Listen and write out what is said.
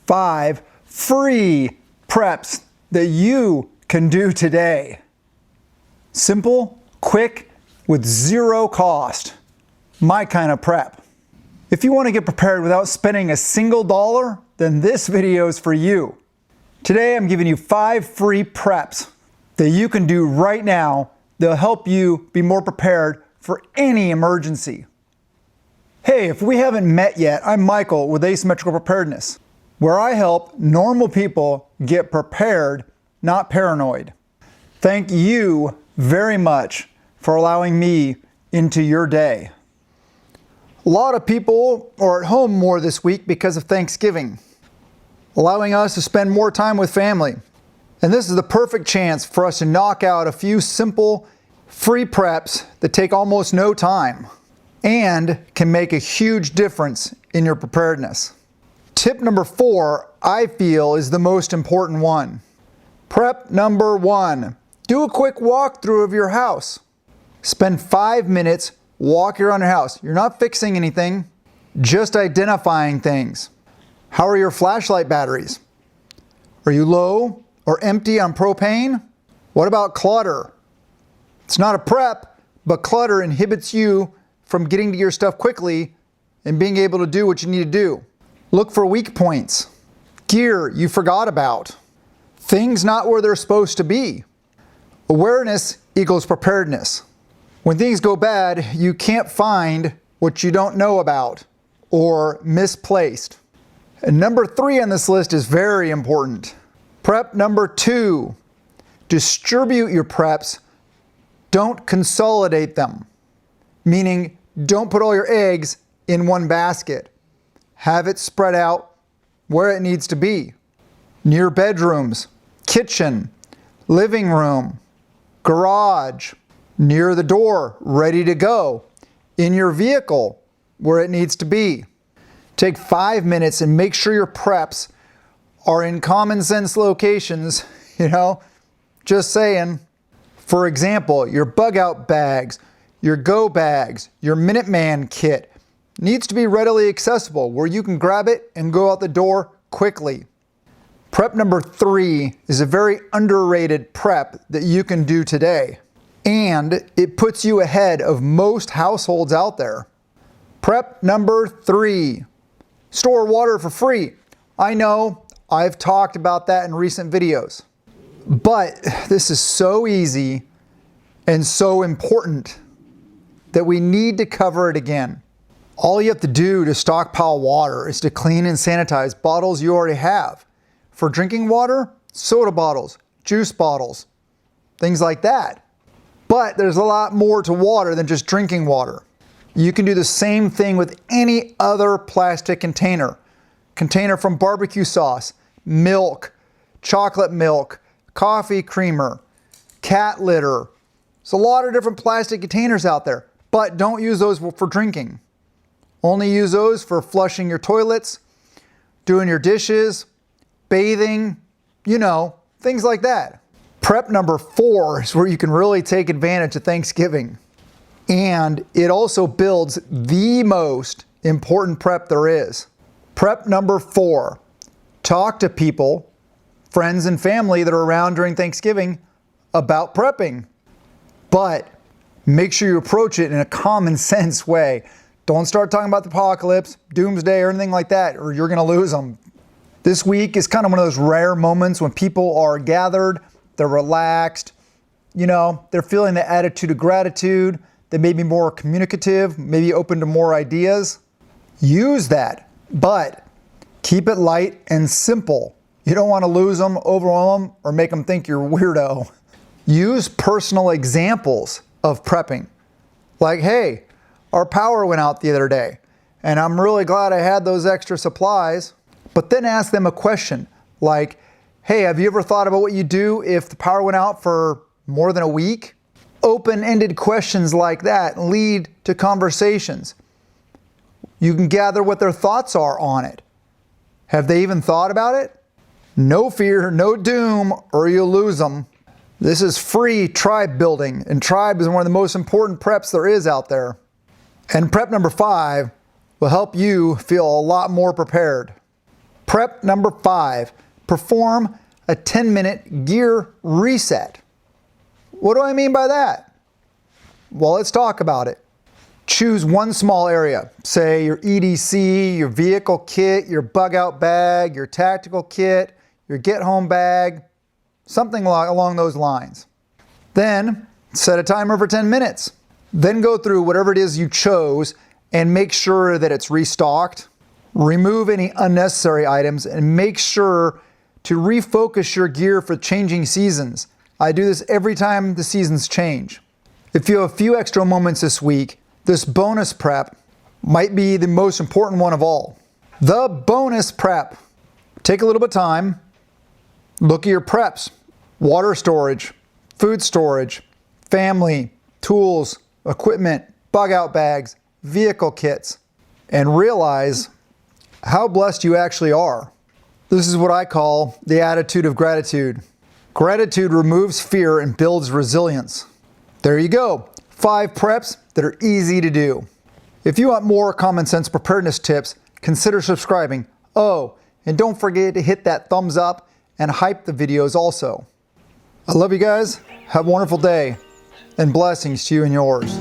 5 free preps that you can do today. Simple, quick, with zero cost. My kind of prep. If you want to get prepared without spending a single dollar, then this video is for you. Today I'm giving you 5 free preps that you can do right now that'll help you be more prepared for any emergency. Hey, if we haven't met yet, I'm Michael with Asymmetrical Preparedness, where I help normal people get prepared, not paranoid. Thank you very much for allowing me into your day. A lot of people are at home more this week because of Thanksgiving, allowing us to spend more time with family. And this is the perfect chance for us to knock out a few simple, free preps that take almost no time and can make a huge difference in your preparedness. Tip number 4, I feel, is the most important one. Prep number 1, do a quick walkthrough of your house. Spend 5 minutes walking around your house. You're not fixing anything, just identifying things. How are your flashlight batteries? Are you low or empty on propane? What about clutter? It's not a prep, but clutter inhibits you from getting to your stuff quickly and being able to do what you need to do. Look for weak points, gear you forgot about, things not where they're supposed to be. Awareness equals preparedness. When things go bad, you can't find what you don't know about or misplaced. And number 3 on this list is very important. Prep number 2, distribute your preps, don't consolidate them. Meaning, don't put all your eggs in one basket. Have it spread out where it needs to be. Near bedrooms, kitchen, living room, garage, near the door, ready to go. In your vehicle, where it needs to be. Take 5 minutes and make sure your preps are in common sense locations, just saying. For example, your bug out bags, your go bags, your Minuteman kit needs to be readily accessible where you can grab it and go out the door quickly. Prep number 3 is a very underrated prep that you can do today, and it puts you ahead of most households out there. Prep number 3, store water for free. I know I've talked about that in recent videos, but this is so easy and so important that we need to cover it again. All you have to do to stockpile water is to clean and sanitize bottles you already have. For drinking water, soda bottles, juice bottles, things like that. But there's a lot more to water than just drinking water. You can do the same thing with any other plastic container. Container from barbecue sauce, milk, chocolate milk, coffee creamer, cat litter. There's a lot of different plastic containers out there, but don't use those for drinking. Only use those for flushing your toilets, doing your dishes, bathing, things like that. Prep number 4 is where you can really take advantage of Thanksgiving. And it also builds the most important prep there is. Prep number 4, talk to people, friends and family that are around during Thanksgiving about prepping. But make sure you approach it in a common sense way. Don't start talking about the apocalypse, doomsday, or anything like that, or you're gonna lose them. This week is kind of one of those rare moments when people are gathered, they're relaxed, they're feeling the attitude of gratitude, they may be more communicative, maybe open to more ideas. Use that, but keep it light and simple. You don't want to lose them, overwhelm them, or make them think you're a weirdo. Use personal examples of prepping. Like, hey, our power went out the other day, and I'm really glad I had those extra supplies. But then ask them a question like, hey, have you ever thought about what you do if the power went out for more than a week? Open-ended questions like that lead to conversations. You can gather what their thoughts are on it. Have they even thought about it? No fear, no doom, or you'll lose them. This is free tribe building, and tribe is one of the most important preps there is out there. And prep number 5 will help you feel a lot more prepared. Prep number 5, perform a 10-minute gear reset. What do I mean by that? Well, let's talk about it. Choose one small area, say your EDC, your vehicle kit, your bug out bag, your tactical kit, your get home bag, something along those lines. Then set a timer for 10 minutes. Then go through whatever it is you chose and make sure that it's restocked. Remove any unnecessary items and make sure to refocus your gear for changing seasons. I do this every time the seasons change. If you have a few extra moments this week, this bonus prep might be the most important one of all. The bonus prep. Take a little bit of time, look at your preps, water storage, food storage, family, tools, equipment, bug out bags, vehicle kits, and realize how blessed you actually are. This is what I call the attitude of gratitude. Gratitude removes fear and builds resilience. There you go, 5 preps that are easy to do. If you want more common sense preparedness tips, consider subscribing. Oh, and don't forget to hit that thumbs up and hype the videos also. I love you guys. Have a wonderful day and blessings to you and yours.